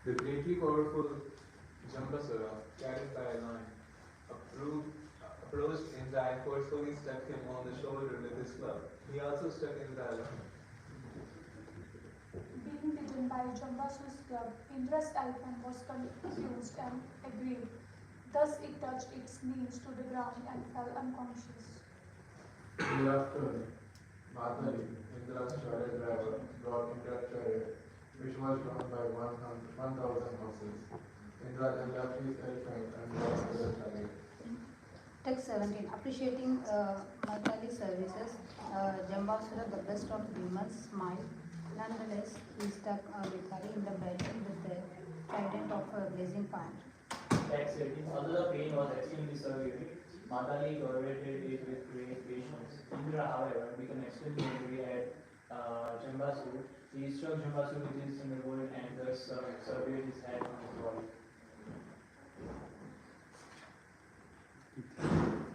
The greatly powerful Jambasura, carried by a lion, approached Indra and forcefully struck him on the shoulder with his club. He also struck Indra alone. Being bitten by Jambasu's club, Indra's elephant was confused and agreed. Thus it touched its knees to the ground and fell unconscious. Thereafter, Madhali, Indra's chariot driver, brought Indra's chariot, which was drawn by 1,000 horses. Indra then left his elephant and brought the chariot. Text 17. Appreciating Matali's services, Jambasura, the best of demons, smiled. Nonetheless, he stuck with Hari in the battle with the trident of a blazing fire. Text 18. Although the pain was extremely severe, Matali tolerated it with great patience. Indra, however, became extremely angry at Jambasur. He struck Jambasur with his thunderbolt and thus severed his head from his body.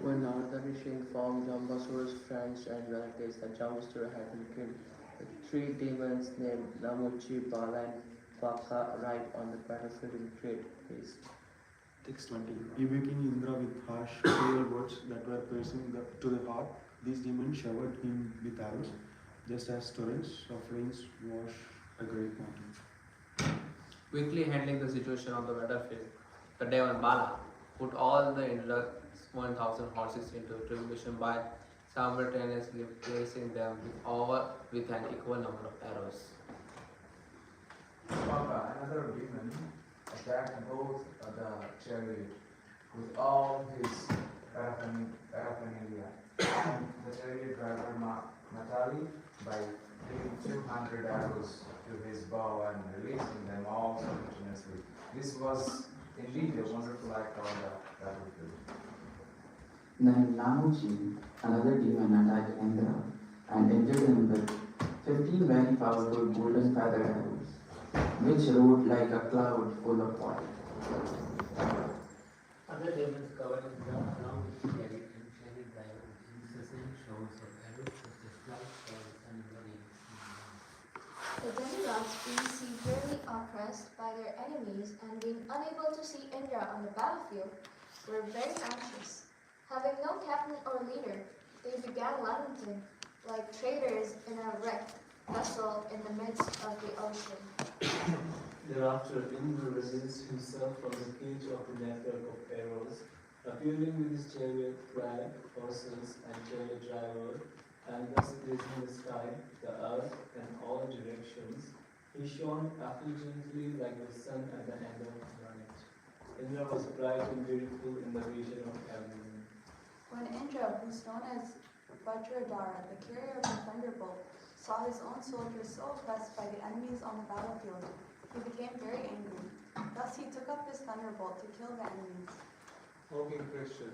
When Nardari informed Jambasura's friends and relatives that Jambasura had been killed, the three demons named Namuchi, Bala, and Paka arrived on the battlefield in great haste. Text 20. Evoking Indra with harsh, cruel words that were piercing to the heart, these demons showered him with arrows, just as torrents of rains wash a great mountain. Quickly handling the situation on the battlefield, the Devan Bala put all the Indra's 1,000 horses into tribulation by simultaneously placing them with an equal number of arrows. Papa, another demon, attacked both the chariot with all his paraphernalia. The chariot driver Matali by giving 200 arrows to his bow and releasing them all simultaneously. This was indeed a wonderful act on the battlefield. Then Namuji, another demon, attacked Indra and injured him with 15 very powerful golden feather arrows, which rode like a cloud full of water. Other demons covered Indra along with the chariot and chariot driver with incessant showers of arrows such as flight balls and grenades. The demigods, being severely oppressed by their enemies and being unable to see Indra on the battlefield, were very anxious. Having no captain or leader, they began lamenting, like traders in a wrecked vessel in the midst of the ocean. Thereafter, Indra released himself from the cage of the network of arrows, appearing with his chariot flag, horses, and chariot driver, and thus placing the sky, the earth, in all directions. He shone effulgently like the sun at the end of the night. Indra was bright and beautiful in the region of heaven. When Indra, who's known as Vajradhara, the carrier of the thunderbolt, saw his own soldiers so oppressed by the enemies on the battlefield, he became very angry. Thus he took up his thunderbolt to kill the enemies. O King Christian,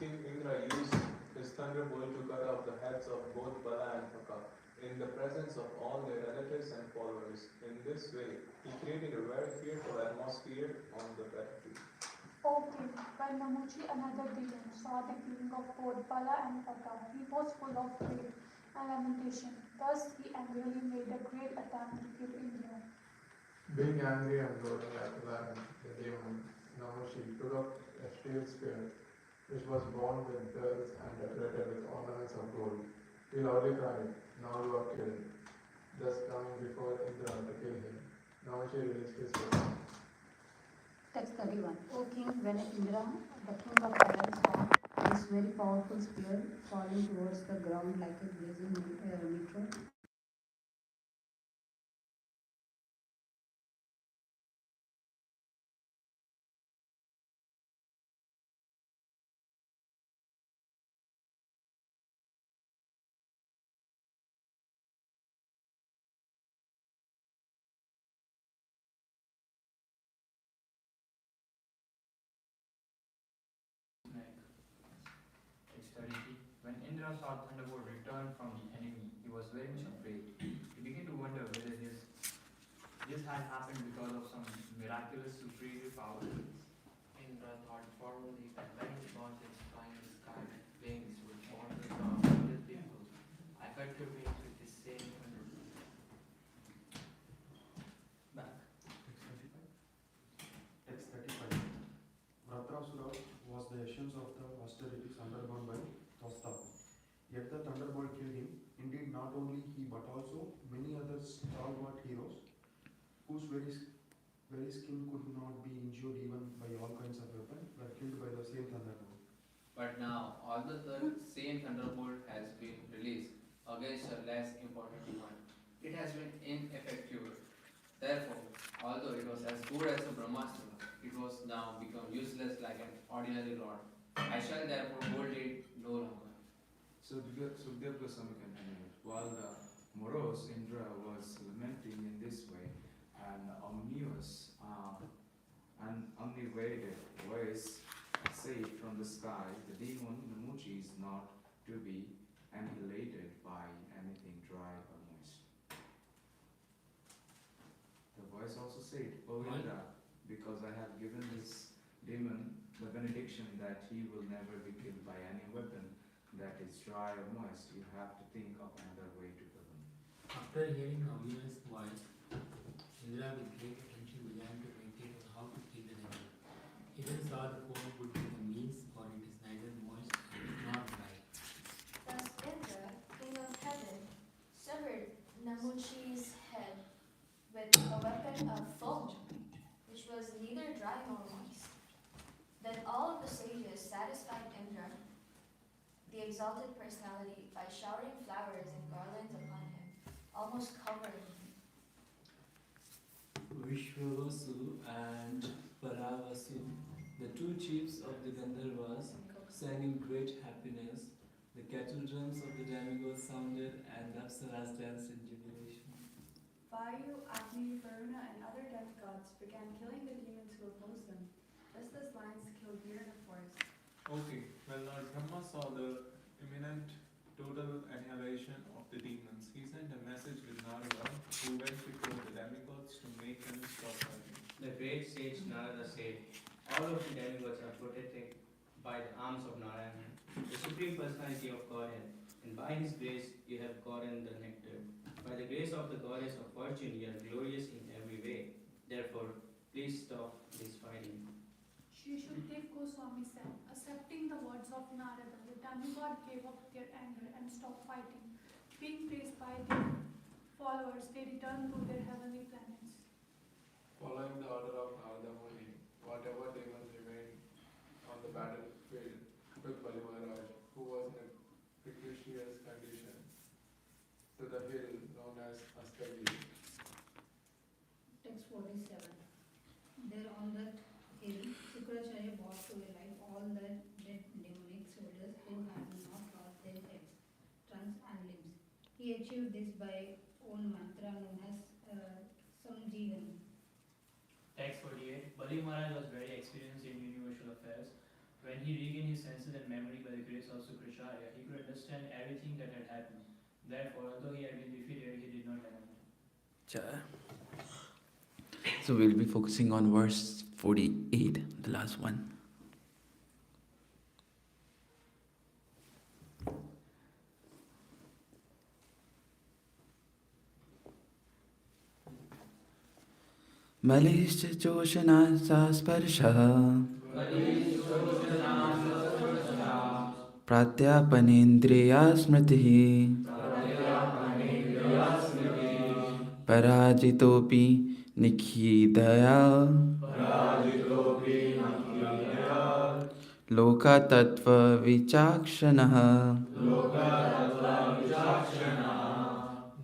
King Indra used his thunderbolt to cut off the heads of both Bala and Paka in the presence of all their relatives and followers. In this way, he created a very fearful atmosphere on the battlefield. O King, when Namuchi, another demon, saw the killing of both Bala and Paka, he was full of grief and lamentation. Thus he angrily made a great attempt to kill Indra. Being angry and roaring like a lion, the demon Namushi took up a steel spear, which was bound with bells and decorated with ornaments of gold. He loudly cried, "Now you are killed." Thus coming before Indra to kill him, Namushi released his weapon. Text 31. O King, when Indra, the king of heaven, saw this very powerful spear falling towards the ground like a blazing meteor, Text 33. When Indra saw Thunderbolt return from the enemy, he was very much afraid. He began to wonder whether this had happened because of some miraculous superior power. Indra thought forwardly that when he launched its flying sky wings would warn the little people. I cut your wings with the same thunderbolt. Back. after it is undergone by Tosta. Yet the thunderbolt killed him. Indeed, not only he but also many other stalwart heroes whose very skin could not be injured even by all kinds of weapons were killed by the same thunderbolt. But now, although the same thunderbolt has been released against a less important demon, it has been ineffective. Therefore, although it was as good as a Brahmastra, it was now become useless like an ordinary rod. I shall therefore hold it no longer. So Sukdev Goswami continued, while the morose Indra was lamenting in this way, an unevaded voice said from the sky, the demon Namuchi is not to be annihilated by anything dry or moist. The voice also said, O Indra, because I have given this demon the benediction that he will never be killed by any weapon that is dry or moist, you have to think of another way to kill him. After hearing Avila's voice, Indra with great attention began to meditate on how to kill the devil. He then saw the foam would be the means, for it is neither moist nor dry. Thus Indra, king of heaven, severed Namuchi's head with a weapon of foam, which was neither dry nor moist. Then all of the sages satisfied Indra, the exalted personality, by showering flowers and garlands upon him, almost covering him. Vishwavasu and Paravasu, the two chiefs of the Gandharvas, sang in great happiness. The cattle drums of the demigods sounded, and the Apsaras danced in jubilation. Vayu, Agni, Varuna, and other demigods began killing the demons who opposed them, just as lions kill deer in a forest. Okay, when Lord Brahma saw the imminent total annihilation of the demons, he sent a message with Narada, who went before the demigods to make them stop fighting. The great sage Narada said, all of the demigods are protected by the arms of Narayana, the supreme personality of Godhead, and by his grace you have gotten the nectar. By the grace of the goddess of fortune you are glorious in every way. Therefore, please stop this fighting. Shri Shukdev Goswami said, accepting the words of Narada, the demigod gave up their anger and stopped fighting. Being praised by their followers, they returned to their heavenly planets. Following the order of Narada Muni, whatever demons remained on the battlefield took Bali Maharaj, who was in a precarious condition, to the hill known as Astagi. Text 47. There on that hill, Sukracharya brought to life all the dead demonic soldiers who had not lost their heads, trunks, and limbs. He achieved this by own mantra known as Samjeevan. Text 48. Bali Maharaj was very experienced in universal affairs. When he regained his senses and memory by the grace of Sukracharya, he could understand everything that had happened. Therefore, although he had been defeated, he did not lament. So we'll be focusing on verse 48, the last one. Malish Joshana Sasparsha Pratyapanendriya Smriti Parajitopi Nikhidaya Loka Tattva Vichakshanaha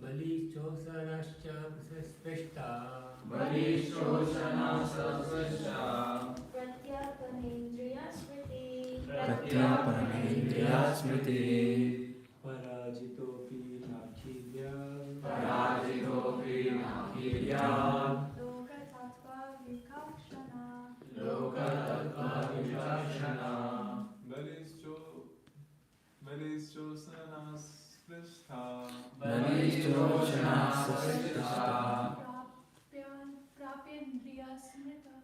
Balichosanascha Prasprishta Pratyapanendriya Smriti Parajitopi Nakhilya Loka Tattva Balischosana Sprishta Prapendriya Smrita.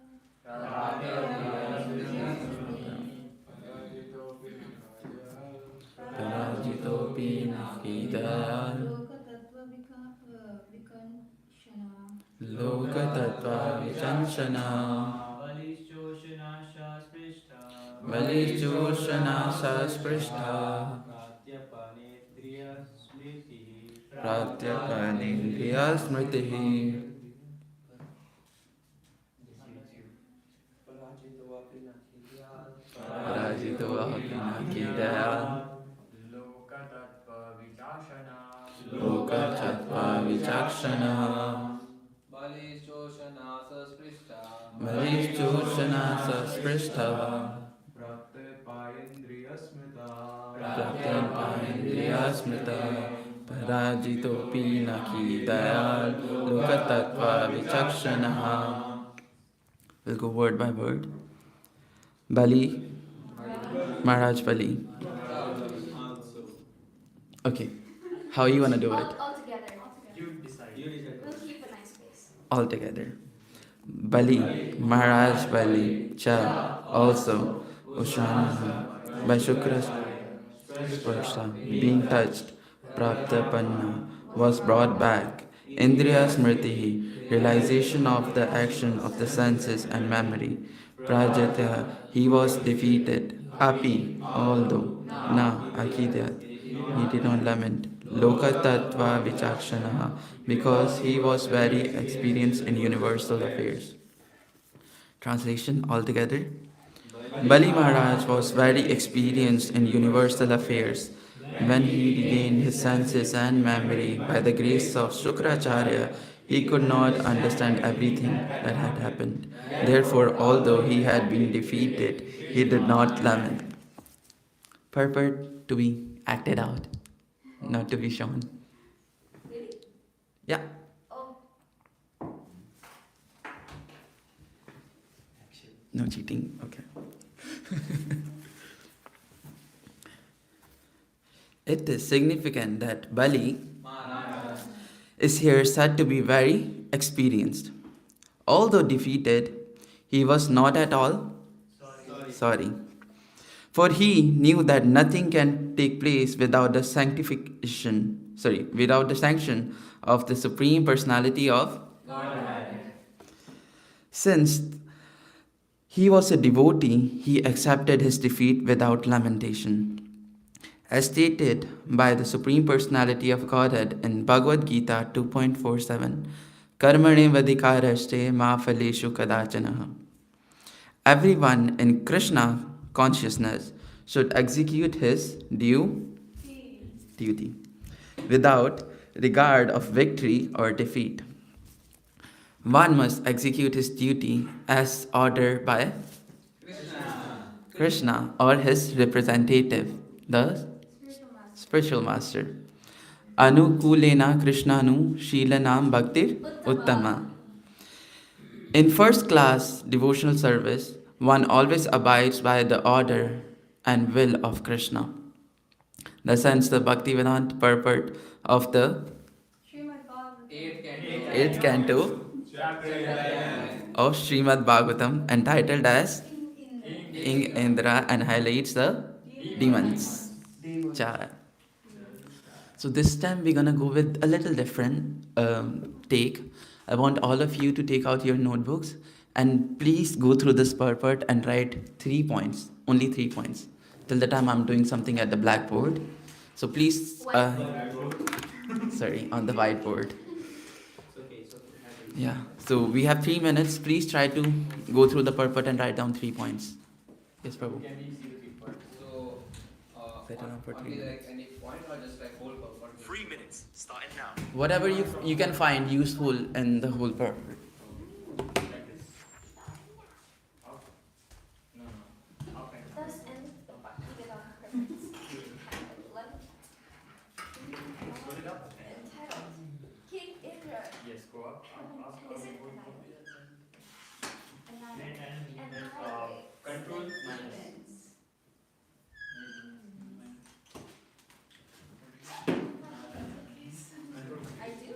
Parajitopi Nikhidaya Loka Tattva Vichanshana Balichosanascha Sprishta बलिश्चोषणा सस्पृष्टा प्रात्यपनेन्द्रियस्मृतिः पराजितोऽपि न खिल्यात् पराजितोऽपि न खिल्यात् लोकचत्वविचक्षणः बलिश्चोषणा सस्पृष्टा बलिश्चोषणा सस्पृष्टः प्रत्यपायेन्द्रियस्मृतः पराजितोऽपि न खिल्यात् लोकतत्त्वविचक्षणः. We'll go word by word. Bali, Maharaj Bali. Okay, how you wanna do it? All together. You decide. We'll keep a nice pace. All together. Bali, Maharaj Bali, Cha, also, Ushana, by Shukra Sparsha, being touched, Praptapanna, was brought back, Indriya Smriti, realization of the action of the senses and memory, Prajatya, he was defeated, Api, although, Na, Akidya, he did not lament, Loka Tattva Vichakshana, because he was very experienced in universal affairs. Translation altogether. Bali Maharaj was very experienced in universal affairs. When he regained his senses and memory by the grace of Shukracharya, he could not understand everything that had happened. Therefore, although he had been defeated, he did not lament. Purport to be acted out, not to be shown. Really? Yeah. Oh. No cheating. Okay. It is significant that Bali is here said to be very experienced. Although defeated, he was not at all sorry. For he knew that nothing can take place without the without the sanction of the Supreme Personality of Godhead. Since he was a devotee, he accepted his defeat without lamentation. As stated by the Supreme Personality of Godhead in Bhagavad Gita 2.47, Karmane vadikaraste ma phaleshu kadachana. Everyone in Krishna consciousness should execute his duty without regard of victory or defeat. One must execute his duty as ordered by Krishna or his representative, the spiritual master. Anukulena Krishnanu Shilanam Bhaktir Uttama. In first class devotional service, one always abides by the order and will of Krishna. Thus ends the Bhaktivedanta purport of the 8th canto of Srimad Bhagavatam, entitled as Ing Indra, and highlights the demons. Char. So this time we're gonna go with a little different take. I want all of you to take out your notebooks and please go through this purport and write 3 points, only 3 points, till the time I'm doing something at the blackboard. So please, sorry, on the whiteboard. Yeah, so we have 3 minutes. Please try to go through the purport and write down 3 points. Yes, Prabhu. Can we see the 3 points? So, only like any point or just like whole purport? 3 minutes, starting now. Whatever you can find useful in the whole purport. Thus ends the Bhaktivedanta purpose. Entitled King Indra. Yes, go up. Is it Control minus. I do.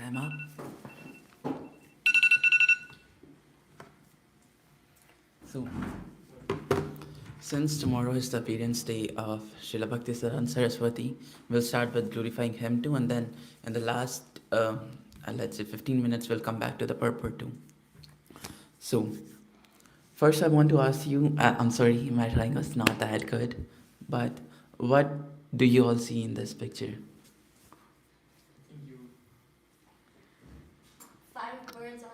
Time up. So, since tomorrow is the appearance day of Srila Bhaktisiddhanta Saraswati, we'll start with glorifying him too, and then in the last, let's say 15 minutes, we'll come back to the purport too. So, first I want to ask you, I'm sorry, my drawing was not that good, but what do you all see in this picture? Five birds on.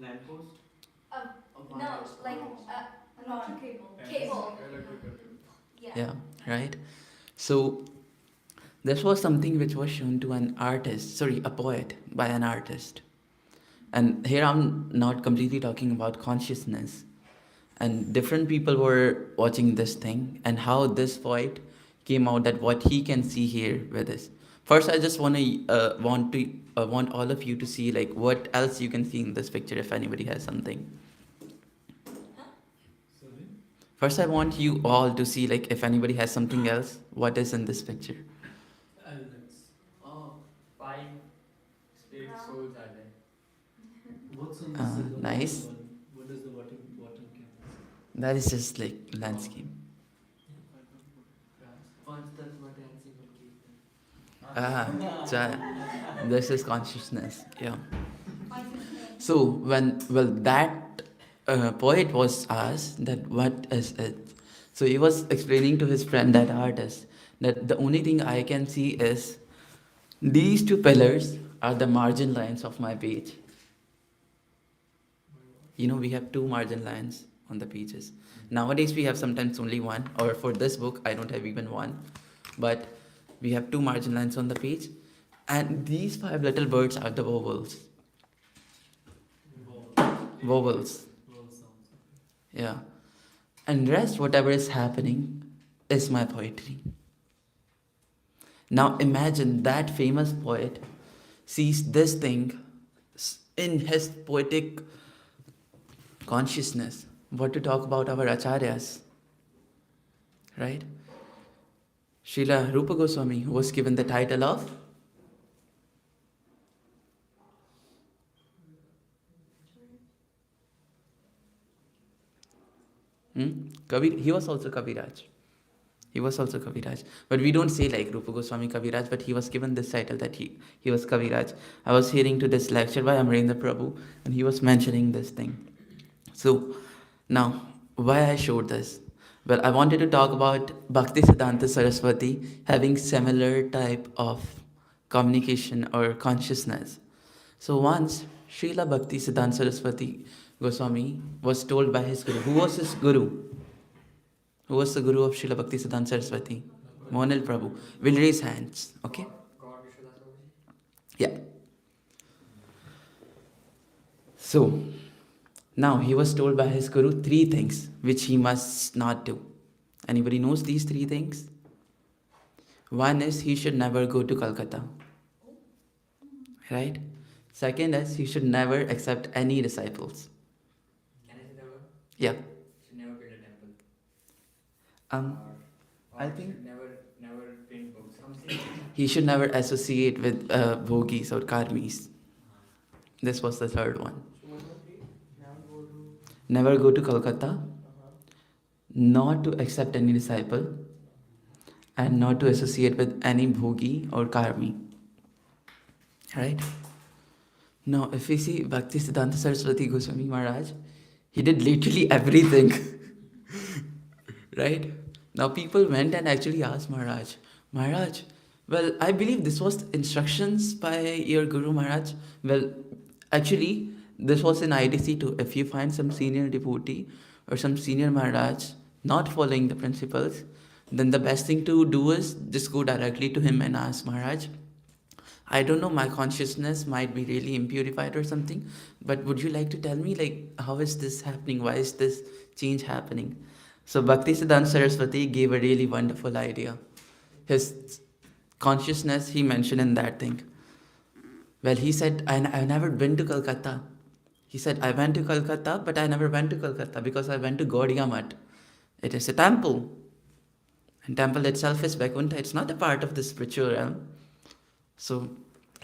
Lamppost? No, like Electric cable. cable. Yeah, right? So, this was something which was shown to an artist, sorry, a poet by an artist. And here I'm not completely talking about consciousness. And different people were watching this thing and how this poet came out that what he can see here with this. First, I just want all of you to see like what else you can see in this picture if anybody has something. First, I want you all to see like if anybody has something else, what is in this picture. Oh, 5 spirit souls are there. What's on the Nice. What is the bottom canvas? That is just like landscape. This is consciousness. Yeah. So that poet was asked that what is it, so he was explaining to his friend, that artist, that the only thing I can see is these two pillars are the margin lines of my page. We have two margin lines on the pages. Nowadays we have sometimes only one, or for this book I don't have even one, but we have two margin lines on the page, and these 5 little birds are the vowels. Vowels. Yeah. And rest, whatever is happening, is my poetry. Now imagine that famous poet sees this thing in his poetic consciousness. What to talk about our acharyas, right? Srila Rupa Goswami, who was given the title of Kavi, he was also Kaviraj. But we don't say like Rupa Goswami Kaviraj, but he was given this title that he was Kaviraj. I was hearing to this lecture by Amarendra Prabhu, and he was mentioning this thing. So, now, why I showed this? Well, I wanted to talk about Bhaktisiddhanta Saraswati having similar type of communication or consciousness. So once, Srila Bhaktisiddhanta Saraswati Goswami was told by his guru. Who was his guru? Who was the guru of Srila Bhaktisiddhanta Saraswati? Monil Prabhu. We'll raise hands, okay? Yeah. So, now he was told by his guru 3 things which he must not do. Anybody knows these 3 things? One is he should never go to Calcutta. Right? Second is he should never accept any disciples. Can I say the word? Yeah. Should never build a temple. I think should never print books. Something. he should never associate with bhogis or karmis. This was the third one. Never go to Calcutta, not to accept any disciple, and not to associate with any bhogi or karmi. Right? Now, if we see Bhaktisiddhanta Saraswati Goswami Maharaj, he did literally everything. Right? Now, people went and actually asked Maharaj, well, I believe this was instructions by your Guru Maharaj. Well, actually, this was in IDC too. If you find some senior devotee or some senior Maharaj not following the principles, then the best thing to do is just go directly to him and ask, Maharaj, I don't know, my consciousness might be really impurified or something, but would you like to tell me, like, how is this happening? Why is this change happening? So Bhaktisiddhanta Saraswati gave a really wonderful idea. His consciousness, he mentioned in that thing. Well, he said, I've never been to Calcutta. He said, I went to Calcutta, but I never went to Calcutta because I went to Gaudiya Math. It is a temple. And temple itself is Vaikuntha. It's not a part of the spiritual realm. So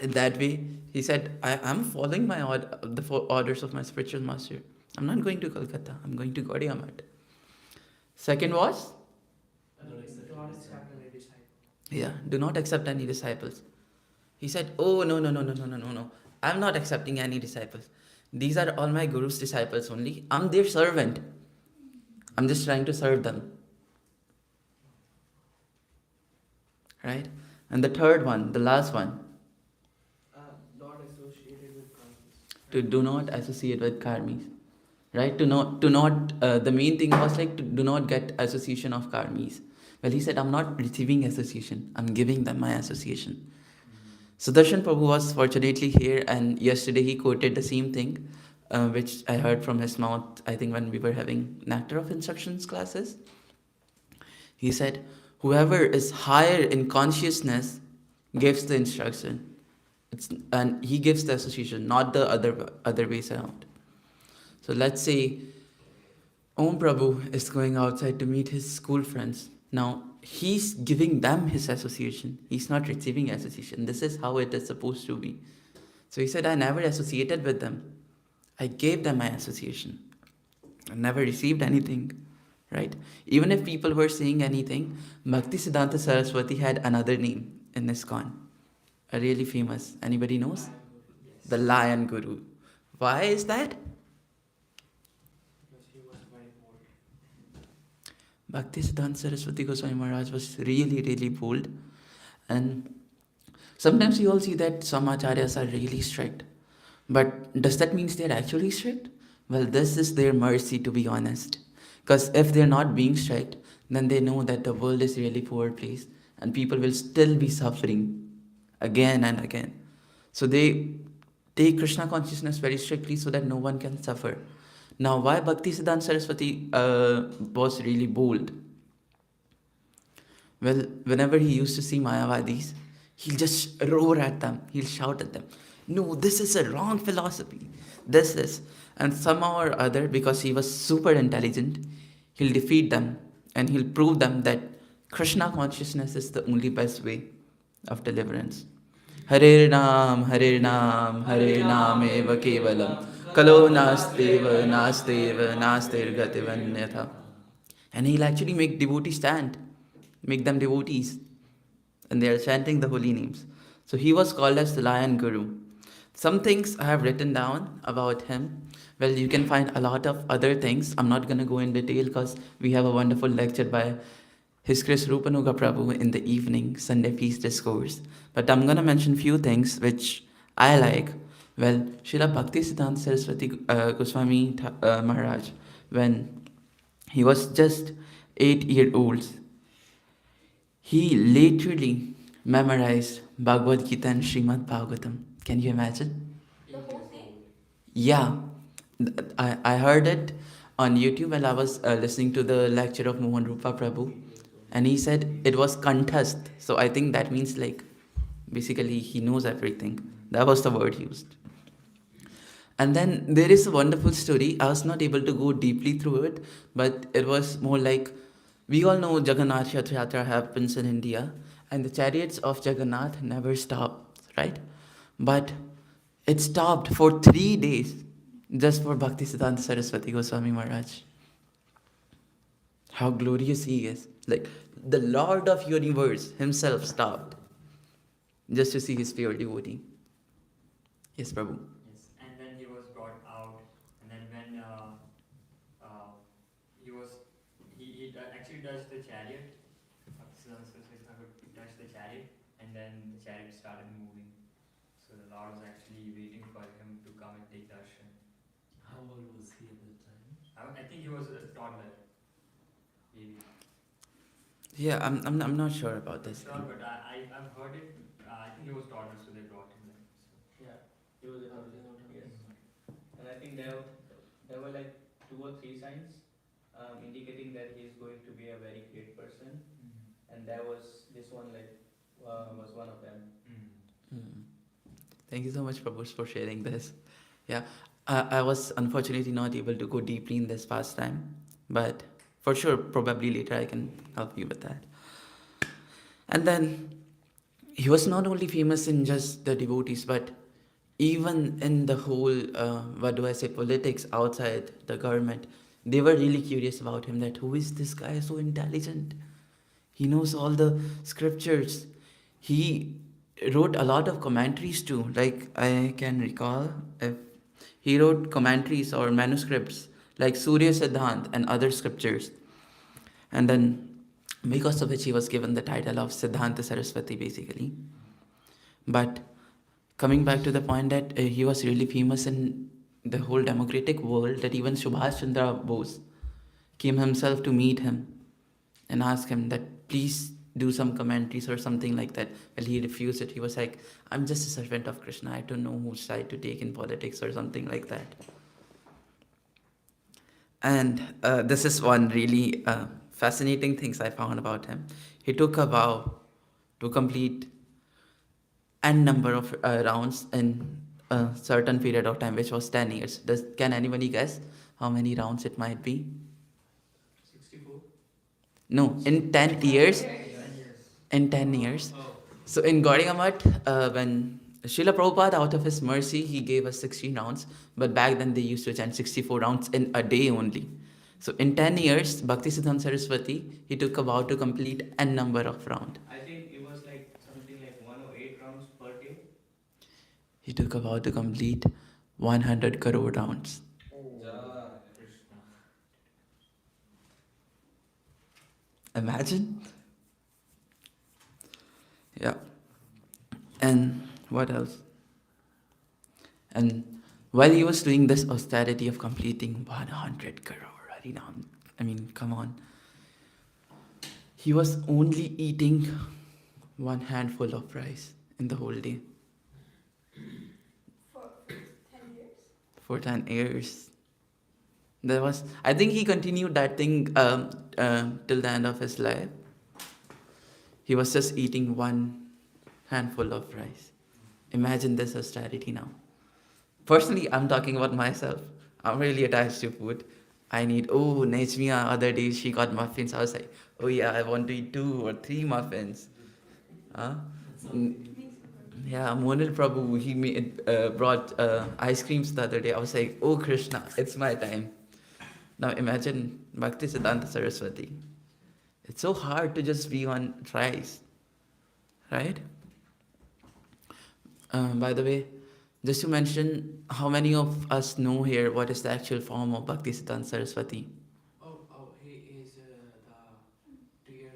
In that way, he said, I'm following the orders of my spiritual master. I'm not going to Kolkata. I'm going to Gaudiya Math. Second was, Do not accept any disciple. yeah, do not accept any disciples. He said, oh, no, no, no, no, no, no, no, no. I'm not accepting any disciples. These are all my guru's disciples only. I'm their servant. I'm just trying to serve them. Right? And the third one, the last one, Not associated with karmis. to do not associate with karmis. Right? The main thing was like to do not get association of karmis. Well, he said, I'm not receiving association. I'm giving them my association. Sudarshan Prabhu was fortunately here, and yesterday he quoted the same thing, which I heard from his mouth, I think when we were having Nectar of Instructions classes. He said, whoever is higher in consciousness gives the instruction. And he gives the association, not the other ways around. So let's say Om Prabhu is going outside to meet his school friends. Now, he's giving them his association. He's not receiving association. This is how it is supposed to be. So he said, I never associated with them. I gave them my association. I never received anything. Right? Even if people were saying anything, Bhakti Siddhanta Saraswati had another name in ISKCON. A really famous. Anybody knows? The Lion Guru. Why is that? Because he was very bold. Bhakti Siddhanta Saraswati Goswami Maharaj was really, really bold. And sometimes you all see that some acharyas are really strict. But does that mean they're actually strict? Well, this is their mercy, to be honest. Because if they're not being strict, then they know that the world is really poor place and people will still be suffering again and again. So they take Krishna consciousness very strictly so that no one can suffer. Now, why Bhakti Siddhanta Saraswati was really bold? Well, whenever he used to see Mayavadis, he'll just roar at them. He'll shout at them, no, this is a wrong philosophy. This is. And somehow or other, because he was super intelligent, he'll defeat them and he'll prove them that Krishna consciousness is the only best way of deliverance. Hare Naam, Hare Naam, Hare Naam eva kevalam. Kalo nasteva, nasteva, nastir gativanyatha. And he'll actually make devotees chant, make them devotees. And they are chanting the holy names. So he was called as the Lion Guru. Some things I have written down about him. Well, you can find a lot of other things. I'm not going to go in detail because we have a wonderful lecture by His Grace Rupanuga Prabhu in the evening, Sunday Feast Discourse. But I'm going to mention few things which I like. Well, Srila Bhakti Siddhanta Saraswati Goswami Maharaj, when he was just 8-year-old, he literally memorized Bhagavad Gita and Srimad Bhagavatam. Can you imagine? The whole thing? Yeah. I heard it on YouTube while I was listening to the lecture of Mohan Rupa Prabhu. And he said it was contest. So I think that means like, basically he knows everything. That was the word used. And then there is a wonderful story. I was not able to go deeply through it, but it was more like, we all know Jagannath Yatra happens in India, and the chariots of Jagannath never stop, right? But it stopped for 3 days just for Bhakti Siddhanta Saraswati Goswami Maharaj. How glorious he is. Like the Lord of Universe himself stopped just to see his pure devotee. Yes, Prabhu. Yes, and then he was brought out, and then when he actually touched the chariot, he touched the chariot, and then the chariot started moving. So the Lord was actually waiting for him to come and take darshan. How old was he at that time? I think he was a toddler, maybe. Yeah, I'm not sure about this. Sure, but I've heard it. I think he was toddler, so they brought him there. So. Yeah, he was a toddler. Yes, and I think there were like 2 or 3 signs indicating that he is going to be a very great person, and this one was one of them. Thank you so much, Prabhu, for sharing this. Yeah, I was unfortunately not able to go deeply in this past time, but for sure, probably later I can help you with that. And then he was not only famous in just the devotees, but even in the whole, what do I say, politics outside the government. They were really curious about him, that who is this guy so intelligent? He knows all the scriptures. He wrote a lot of commentaries too. Like I can recall, if he wrote commentaries or manuscripts like Surya Siddhant and other scriptures. And then, because of which he was given the title of Siddhanta Saraswati, basically. But coming back to the point that he was really famous in the whole democratic world, that even Subhash Chandra Bose came himself to meet him and ask him that please do some commentaries or something like that. Well, he refused it. He was like, I'm just a servant of Krishna. I don't know whose side to take in politics or something like that. And this is one really fascinating things I found about him. He took a vow to complete n number of rounds in a certain period of time, which was 10 years. Can anybody guess how many rounds it might be? 64? No, in 10 years. In 10 years. So in Gaudiya Math, when Srila Prabhupada, out of his mercy, he gave us 16 rounds, but back then they used to chant 64 rounds in a day only. So in 10 years, Bhaktisiddhanta Saraswati, he took a vow to complete n number of rounds. I think it was like something like 108 rounds per day. He took a vow to complete 100 crore rounds. Imagine. Yeah. And what else? And while he was doing this austerity of completing 100 crore Harinam, I mean, come on. He was only eating one handful of rice in the whole day. For 10 years? For 10 years. There was, I think he continued that thing till the end of his life. He was just eating one handful of rice. Imagine this austerity now. Personally, I'm talking about myself. I'm really attached to food. I need, Nejmiya, other days she got muffins. I was like, oh yeah, I want to eat 2 or 3 muffins. Yeah, Monil Prabhu, he brought ice creams the other day. I was like, oh Krishna, it's my time. Now imagine Bhaktisiddhanta Saraswati. It's so hard to just be on rice, right? By the way, just to mention, how many of us know here what is the actual form of Bhaktisiddhanta Saraswati? He is the dear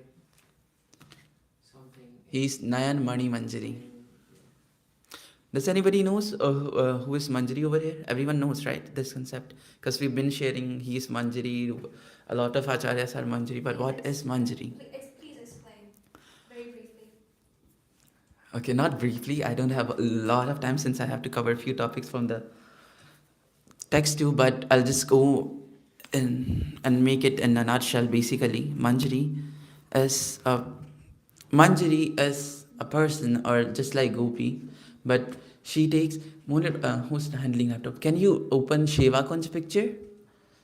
something. He's Nayan Mani Manjari. Does anybody knows who is Manjari over here? Everyone knows, right, this concept? Because we've been sharing, he is Manjari, a lot of acharyas are Manjari, but what is Manjari? Please explain, very briefly. Okay, not briefly, I don't have a lot of time since I have to cover a few topics from the text too, but I'll just go in and make it in a nutshell. Basically, Manjari is a person, or just like Gopi, but she takes, who's handling laptop? Can you open Sheva Kunj picture?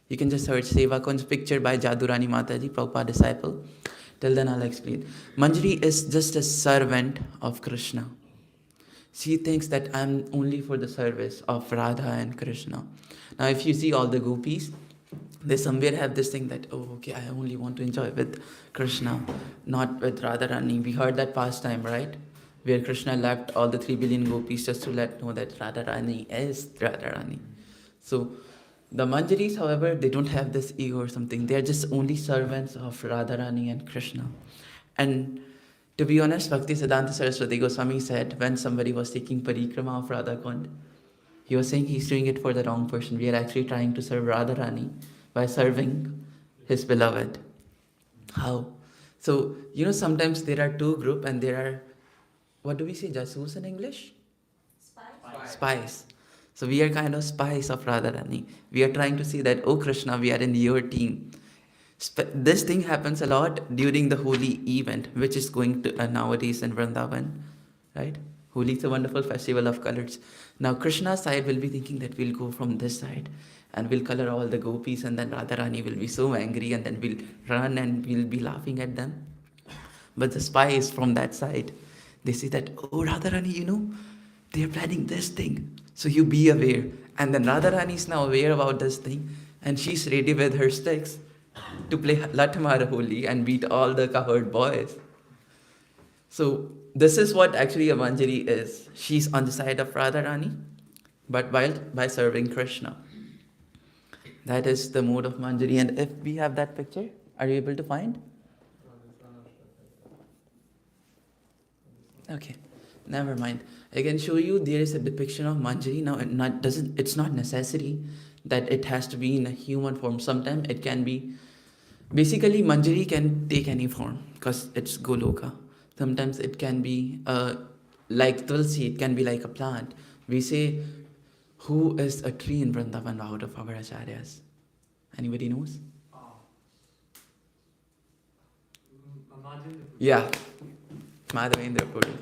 You can just search Seva Kunj picture by Jadurani Mataji, Prabhupada disciple. Till then I'll explain. Manjari is just a servant of Krishna. She thinks that I'm only for the service of Radha and Krishna. Now if you see all the gopis, they somewhere have this thing that, I only want to enjoy with Krishna, not with Radharani. We heard that pastime, right? Where Krishna left all the 3 billion gopis just to let know that Radharani is Radharani. So the Manjaris, however, they don't have this ego or something. They are just only servants of Radharani and Krishna. And to be honest, Bhaktisiddhanta Saraswati Goswami said when somebody was taking parikrama of Radha Kund, he was saying he's doing it for the wrong person. We are actually trying to serve Radharani by serving his beloved. How? So, sometimes there are 2 groups and there are, what do we say, jasus in English? Spies. So we are kind of spies of Radharani. We are trying to see that, oh Krishna, we are in your team. This thing happens a lot during the Holi event, which is going to nowadays in Vrindavan, right? Holi is a wonderful festival of colors. Now Krishna's side will be thinking that we'll go from this side and we'll color all the gopis, and then Radharani will be so angry and then we'll run and we'll be laughing at them. But the spies from that side, they say that, oh Radharani, they are planning this thing, so you be aware. And then Radharani is now aware about this thing, and she's ready with her sticks to play Lathamara Holi and beat all the cowherd boys. So this is what actually a Manjari is. She's on the side of Radharani, but by serving Krishna. That is the mode of Manjari. And if we have that picture, are you able to find? Okay, never mind. I can show you there is a depiction of Manjari. Now it's not necessary that it has to be in a human form. Sometimes it can be, basically Manjari can take any form because it's Goloka. Sometimes it can be like Tulsi, it can be like a plant. We say, who is a tree in Vrindavan out of our acharyas? Anybody knows? Yeah, Madhavendra Puri.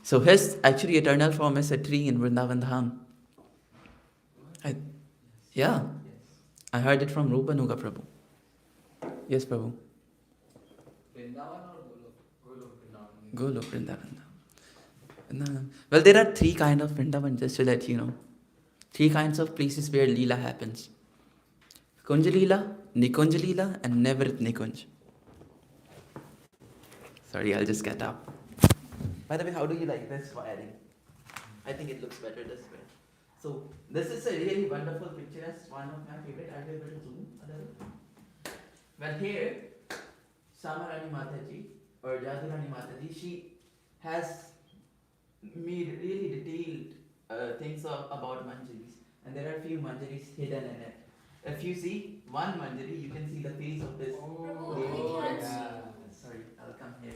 So his actually eternal form is a tree in Vrindavan Dham. Yeah, I heard it from Rupanuga Prabhu. Yes, Prabhu. Vrindavan or Golok Vrindavan? Golok Vrindavan. Well, there are three kinds of Vrindavan, just to let you know. Three kinds of places where Leela happens. Kunj Leela, Nikunj Leela, and Nivrit Nikunj. Sorry, I'll just get up. By the way, how do you like this wiring? I think it looks better this way. So, this is a really wonderful picture. It's one of my favorite. Are you able to zoom a little? Well, here, Samarani Mataji, or Jadurani Mataji, she has made really detailed things about Manjaris. And there are few Manjaris hidden in it. If you see one Manjari, you can see the face of this. Prabhu, I can't see. Sorry, I'll come here.